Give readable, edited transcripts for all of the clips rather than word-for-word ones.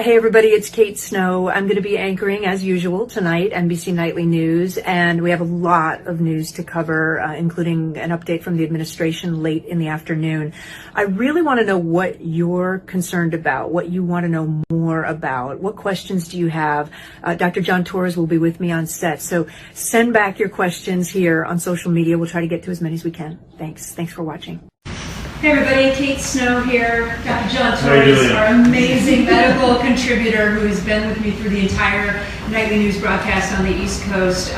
Hey everybody, it's Kate Snow. I'm going to be anchoring as usual tonight, NBC Nightly News, and we have a lot of news to cover, including an update from the administration late in the afternoon. I really want to know what you're concerned about, what you want to know more about. What questions do you have? Dr. John Torres will be with me on set, so send back your questions here on social media. We'll try to get to as many as we can. Thanks for watching. Hey everybody, Kate Snow here. Dr. John Torres, our amazing medical contributor who has been with me through the entire nightly news broadcast on the East Coast.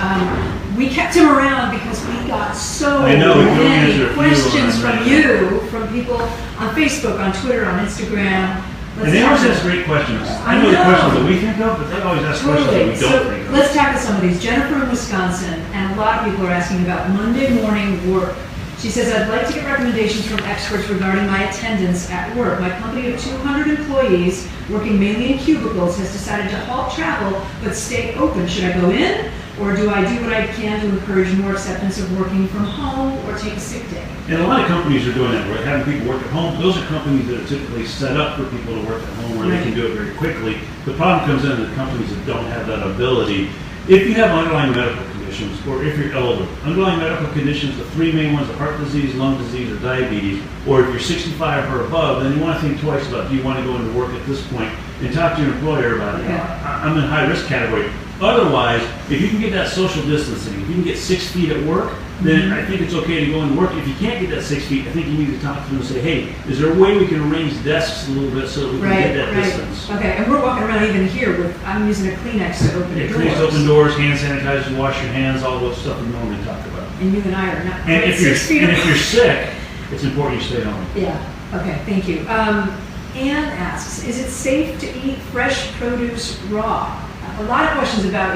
We kept him around because we got so many questions from you, from people on Facebook, on Twitter, on Instagram. And they always ask great questions. I know the questions that we think of, but they always ask questions that we don't think of. Let's tackle some of these. Jennifer in Wisconsin, and a lot of people are asking about Monday morning work. She says, I'd like to get recommendations from experts regarding my attendance at work. My company of 200 employees, working mainly in cubicles, has decided to halt travel but stay open. Should I go in, or do I do what I can to encourage more acceptance of working from home or take a sick day? And a lot of companies are doing that, right? Having people work at home. Those are companies that are typically set up for people to work at home where they can do it very quickly. The problem comes in the companies that don't have that ability. If you have underlying medical conditions, or if you're elderly, underlying medical conditions, the three main ones are heart disease, lung disease, or diabetes, or if you're 65 or above, then you want to think twice about, do you want to go into work at this point, and talk to your employer about it. I'm in high risk category. Otherwise, if you can get that social distancing, if you can get 6 feet at work, then I think it's okay to go into work. If you can't get that 6 feet, I think you need to talk to them and say, hey, is there a way we can arrange desks a little bit so that we can get that distance? Okay, and we're walking around even here with, I'm using a Kleenex to open doors. Kleenex to open doors, hand sanitizer, wash your hands, all those stuff we normally talk about. And you and I are not and if 6 feet if you're sick, it's important you stay home. Yeah, okay, thank you. Anne asks, is it safe to eat fresh produce raw? A lot of questions about,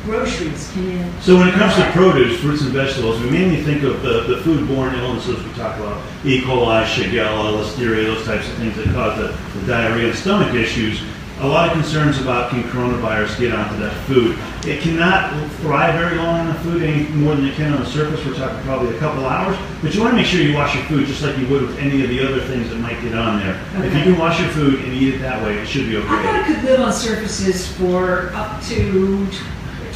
groceries. So when it comes to produce, fruits and vegetables, we mainly think of the foodborne illnesses we talk about, E. coli, Shigella, Listeria, those types of things that cause the diarrhea and stomach issues. A lot of concerns about can coronavirus get onto that food. It cannot thrive very long on the food, any more than it can on the surface. We're talking probably a couple hours, but you want to make sure you wash your food just like you would with any of the other things that might get on there. Okay. If you can wash your food and eat it that way, it should be okay. I thought it could live on surfaces for up to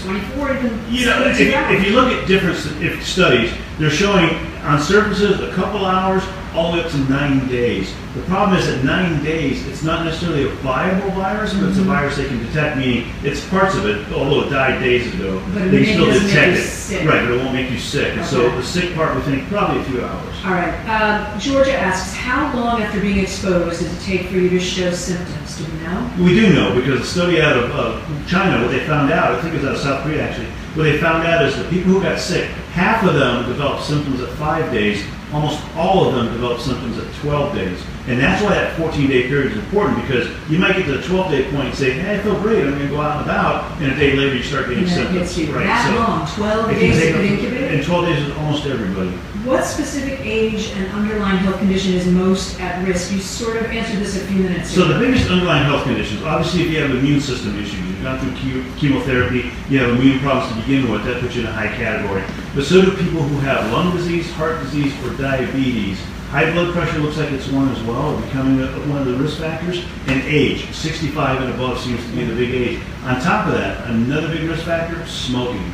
24, even if you look at different studies, they're showing on surfaces a couple hours all the way up to 9 days. The problem is at 9 days, it's not necessarily a viable virus, but it's a virus they can detect, meaning it's parts of it, although it died days ago, they can still detect it. Right, but it won't make you sick. And so the sick part, we think probably a few hours. All right. Georgia asks, how long after being exposed does it take for you to show symptoms? Do we know? We do know, because a study out of China, what they found out, I think it was out of South Korea actually, what they found out is that people who got sick, half of them developed symptoms at 5 days, almost all of them develop symptoms at 12 days. And that's why that 14-day period is important, because you might get to the 12-day point and say, hey, I feel great, I'm going to go out and about, and a day later you start getting symptoms. Right. That long, 12 days it could incubate? And 12 days is almost everybody. What specific age and underlying health condition is most at risk? You sort of answered this a few minutes ago. So the biggest underlying health conditions, obviously if you have immune system issues, you've gone through chemotherapy, you have immune problems to begin with, that puts you in a high category. But so do people who have lung disease, heart disease, or diabetes. High blood pressure looks like it's one as well, becoming one of the risk factors. And age, 65 and above seems to be the big age. On top of that, another big risk factor, smoking.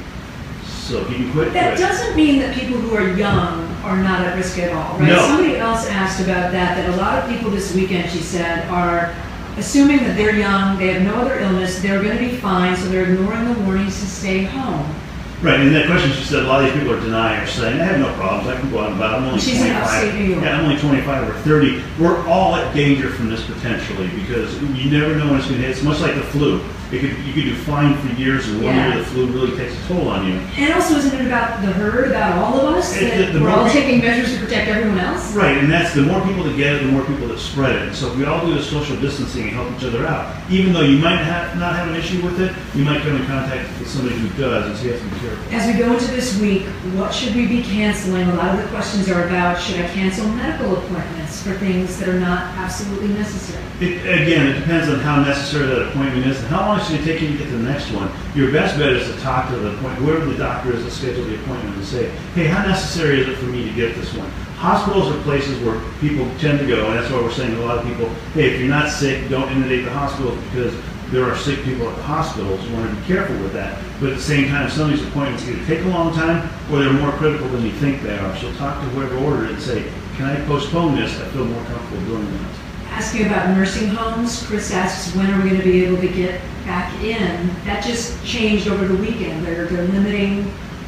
So if you can quit. That doesn't mean that people who are young are not at risk at all, right? No. Somebody else asked about that a lot of people this weekend, she said, are assuming that they're young, they have no other illness, they're going to be fine, so they're ignoring the warnings to stay home. Right, and that question she said, a lot of these people are deniers, saying, I have no problems, I can go out and about, I'm only 25. Yeah, I'm only 25 or 30. We're all at danger from this potentially, because you never know when it's going to hit. It's much like the flu. You could do fine for years, and 1 year the flu really takes a toll on you. And also, isn't it about the herd, about all of us? We're all taking measures to protect everyone else? Right, and that's the more people that get it, the more people that spread it. So if we all do the social distancing and help each other out, even though you might not have an issue with it, you might come in contact with somebody who does, and so you have to be careful. As we go into this week, what should we be canceling? A lot of the questions are about, should I cancel medical appointments for things that are not absolutely necessary? Again, it depends on how necessary that appointment is and how long it's it's going to take you to get to the next one, your best bet is to talk to whoever the doctor is that scheduled the appointment and say, hey, how necessary is it for me to get this one? Hospitals are places where people tend to go, and that's why we're saying to a lot of people, hey, if you're not sick, don't inundate the hospital because there are sick people at the hospitals. You want to be careful with that. But at the same time, some of these appointments either take a long time or they're more critical than you think they are. So talk to whoever ordered it and say, can I postpone this? I feel more comfortable doing that. Asking about nursing homes, Chris asks, when are we going to be able to get back in? That just changed over the weekend. They're limiting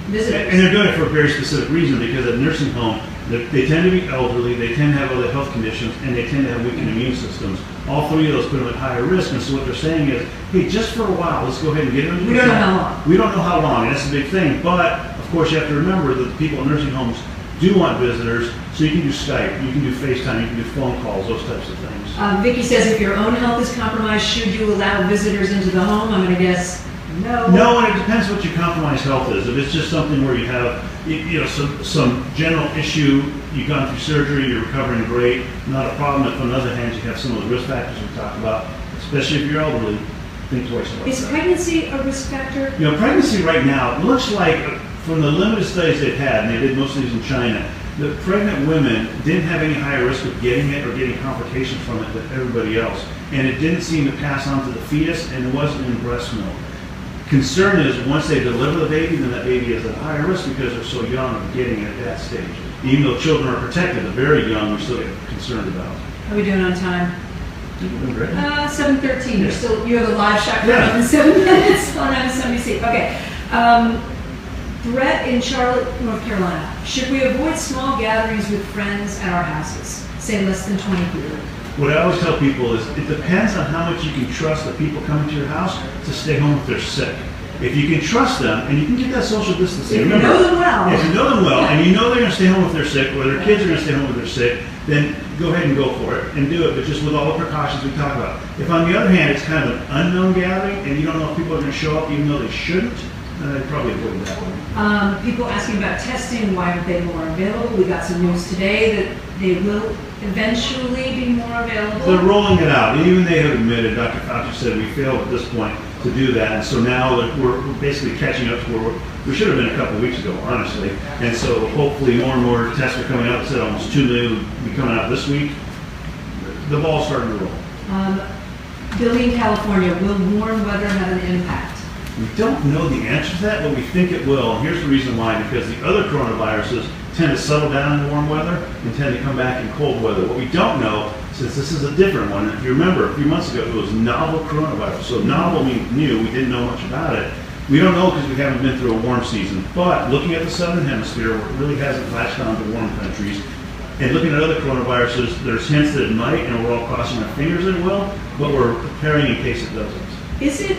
visitors. And they're doing it for a very specific reason, because at a nursing home, they tend to be elderly, they tend to have other health conditions, and they tend to have weakened immune systems. All three of those put them at higher risk, and so what they're saying is, hey, just for a while, let's go ahead and get them. We don't know how long. We don't know how long, and that's a big thing. But, of course, you have to remember that the people in nursing homes do want visitors, so you can do Skype, you can do FaceTime, you can do phone calls, those types of things. Vicki says, if your own health is compromised, should you allow visitors into the home? I'm going to guess no. No, and it depends what your compromised health is. If it's just something where you have, some general issue, you've gone through surgery, you're recovering great, not a problem. If on the other hand, you have some of the risk factors we talked about, especially if you're elderly, think twice about that. Is pregnancy a risk factor? Pregnancy right now, it looks like from the limited studies they've had, and they did most of these in China, the pregnant women didn't have any higher risk of getting it or getting complications from it than everybody else. And it didn't seem to pass on to the fetus, and it wasn't in breast milk. Concern is once they deliver the baby, then that baby is at higher risk because they're so young of getting it at that stage. Even though children are protected, they're very young, we're still concerned about. How are we doing on time? You're doing great. 7:13. Yeah. You have a live shot coming Yeah. up in 7 minutes on MSNBC. Okay. Brett in Charlotte, North Carolina. Should we avoid small gatherings with friends at our houses? Say less than 20 people. What I always tell people is it depends on how much you can trust the people coming to your house to stay home if they're sick. If you can trust them, and you can get that social distancing. If you know them well. If you know them well, and you know they're going to stay home if they're sick, or their kids are going to stay home if they're sick, then go ahead and go for it and do it, but just with all the precautions we talk about. If on the other hand, it's kind of an unknown gathering, and you don't know if people are going to show up even though they shouldn't, then I'd probably avoid that one. People asking about testing, why aren't they more available? We got some news today that they will eventually be more available. They're rolling it out. Even they have admitted, Dr. Fauci said, we failed at this point to do that. And so now that we're basically catching up to where we should have been a couple of weeks ago, honestly. And so hopefully more and more tests are coming out. It said almost 2 million will be coming out this week. The ball's starting to roll. Billy in California, will warm weather have an impact? We don't know the answer to that, but we think it will. And here's the reason why. Because the other coronaviruses tend to settle down in warm weather and tend to come back in cold weather. What we don't know, since this is a different one, if you remember a few months ago, it was novel coronavirus. So novel means new. We didn't know much about it. We don't know because we haven't been through a warm season. But looking at the southern hemisphere, where it really hasn't latched on to warm countries, and looking at other coronaviruses, there's hints that it might, and we're all crossing our fingers that it will, but we're preparing in case it doesn't. Is it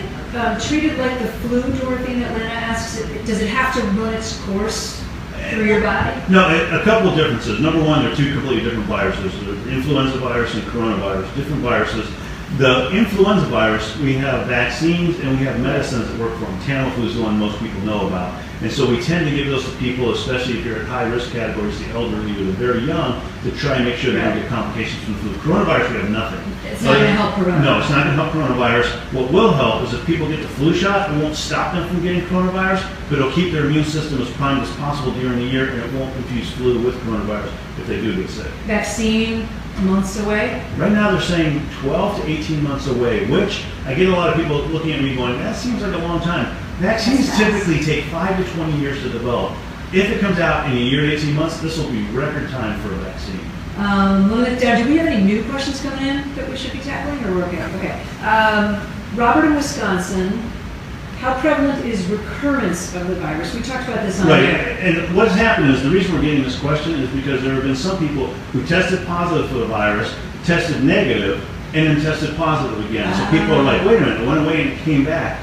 treated like the flu, Dorothy in Atlanta asks? Does it have to run its course through your body? No, a couple of differences. Number one, they're two completely different viruses. The influenza virus and coronavirus, different viruses. The influenza virus, we have vaccines and we have medicines that work for them. Tamiflu is the one most people know about. And so we tend to give those to people, especially if you're at high risk categories, the elderly or the very young, to try and make sure they don't get complications from the flu. Coronavirus, we have nothing. It's not going to help coronavirus. No, it's not going to help coronavirus. What will help is if people get the flu shot, it won't stop them from getting coronavirus, but it'll keep their immune system as primed as possible during the year, and it won't confuse flu with coronavirus if they do get sick. Vaccine, months away? Right now they're saying 12 to 18 months away, which I get a lot of people looking at me going, that seems like a long time. Vaccines typically take 5 to 20 years to develop. If it comes out in a year to 18 months, this will be record time for a vaccine. Limit down. Do we have any new questions coming in that we should be tackling, or we're okay? Okay. Robert in Wisconsin, how prevalent is recurrence of the virus? We talked about this on Right, air. and what's happened is the reason we're getting this question is because there have been some people who tested positive for the virus, tested negative, and then tested positive again. So people are like, wait a minute, it went away and it came back.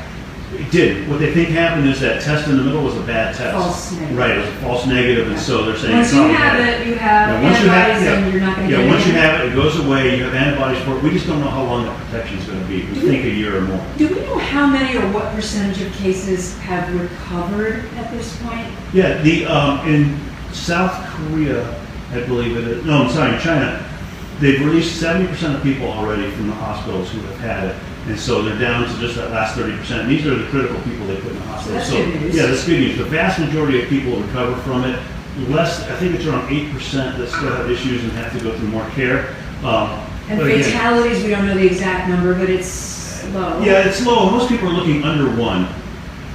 It did. What they think happened is that test in the middle was a bad test. False negative. Right, it was a false negative, and so they're saying Once you have it, you have antibodies, and you're not going to get it. once you have it, it goes away. You have antibodies for it. We just don't know how long that protection is going to be. We think a year or more. Do we know how many or what percentage of cases have recovered at this point? Yeah, in South Korea, I believe it is. No, I'm sorry, in China, they've released 70% of people already from the hospitals who have had it. And so they're down to just that last 30%. And these are the critical people they put in the hospital. That's good news. Yeah, that's good news. The vast majority of people recover from it. I think it's around 8% that still have issues and have to go through more care. And but again, fatalities, we don't know the exact number, but it's low. yeah, it's low. Most people are looking under 1,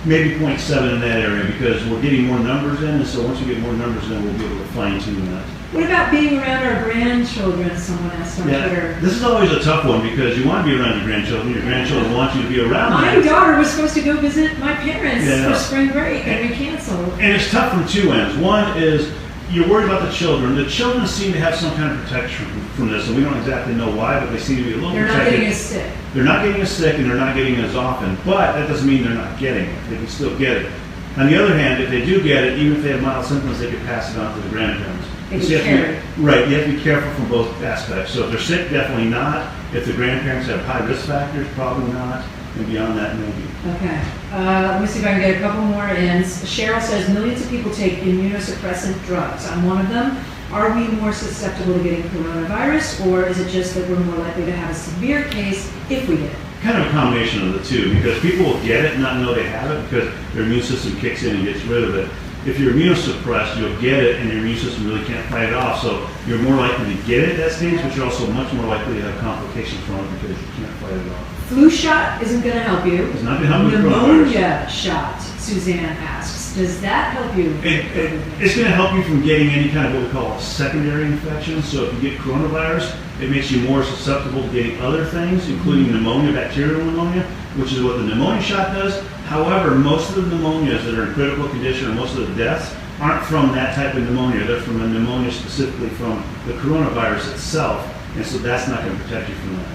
maybe 0.7 in that area because we're getting more numbers in. And so once we get more numbers in, we'll be able to fine tune that. What about being around our grandchildren? Someone asked on Twitter. This is always a tough one because you want to be around your grandchildren. Your grandchildren want you to be around My them. daughter was supposed to go visit my parents Yeah. for spring break, and we canceled. And it's tough from two ends. One is you're worried about the children. The children seem to have some kind of protection from this, and we don't exactly know why, but they seem to be a little They're not protected. getting as sick. They're not getting as sick, and they're not getting it as often. But that doesn't mean they're not getting it. They can still get it. On the other hand, if they do get it, even if they have mild symptoms, they can pass it on to the grandparents. They So can you have to carry. right, you have to be careful from both aspects. So if they're sick, definitely not. If the grandparents have high risk factors, probably not. And beyond that, maybe. Okay. Let me see if I can get a couple more in. Cheryl says millions of people take immunosuppressant drugs. I'm one of them. Are we more susceptible to getting coronavirus, or is it just that we're more likely to have a severe case if we get it? Kind of a combination of the two, because people will get it and not know they have it because their immune system kicks in and gets rid of it. If you're immunosuppressed, you'll get it and your immune system really can't fight it off. So you're more likely to get it at that stage, but you're also much more likely to have complications from it because you can't fight it off. Flu shot isn't going to help you. It's not going to help with coronavirus. Pneumonia shot, Suzanne asks. Does that help you? It's going to help you from getting any kind of what we call a secondary infection. So if you get coronavirus, it makes you more susceptible to getting other things, including pneumonia, bacterial pneumonia, which is what the pneumonia shot does. However, most of the pneumonias that are in critical condition or most of the deaths aren't from that type of pneumonia. They're from a pneumonia specifically from the coronavirus itself. And so that's not going to protect you from that.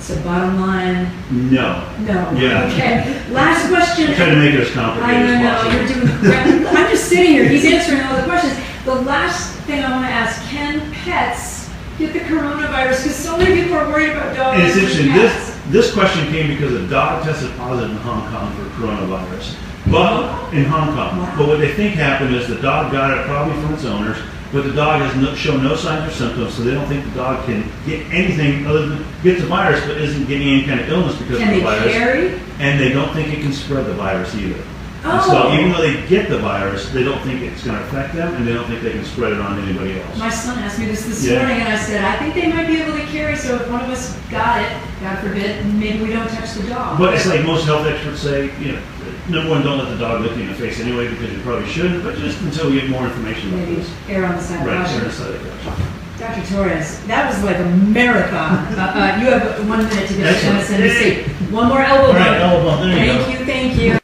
So bottom line, No. no. Yeah. Okay. Last question. I'm trying to make it as complicated as I possible. know, you're doing great. I'm just sitting here. He's answering all the questions. The last thing I want to ask, can pets get the coronavirus? Because so many people are worried about dogs And it's interesting, cats. this question came because a dog tested positive in Hong Kong for coronavirus. But in Hong Kong. Wow. But what they think happened is the dog got it probably from its owners, but the dog has shown no signs or symptoms, so they don't think the dog can get anything other than get the virus, but isn't getting any kind of illness because Can of the they virus. carry? And they don't think it can spread the virus either. And Oh. so even though they get the virus, they don't think it's going to affect them, and they don't think they can spread it on anybody else. My son asked me this Yeah. morning, and I said, I think they might be able to carry, so if one of us got it, God forbid, maybe we don't touch the dog. But it's like most health experts say, number one, don't let the dog look you in the face anyway, because you probably shouldn't, but just until we get more information about Maybe this. err on the side of Right, caution. sure, side of caution. Dr. Torres, that was like a marathon. You have 1 minute to get to Excellent. MSNBC. One more elbow All right, bump. elbow bump, there you go. Thank you.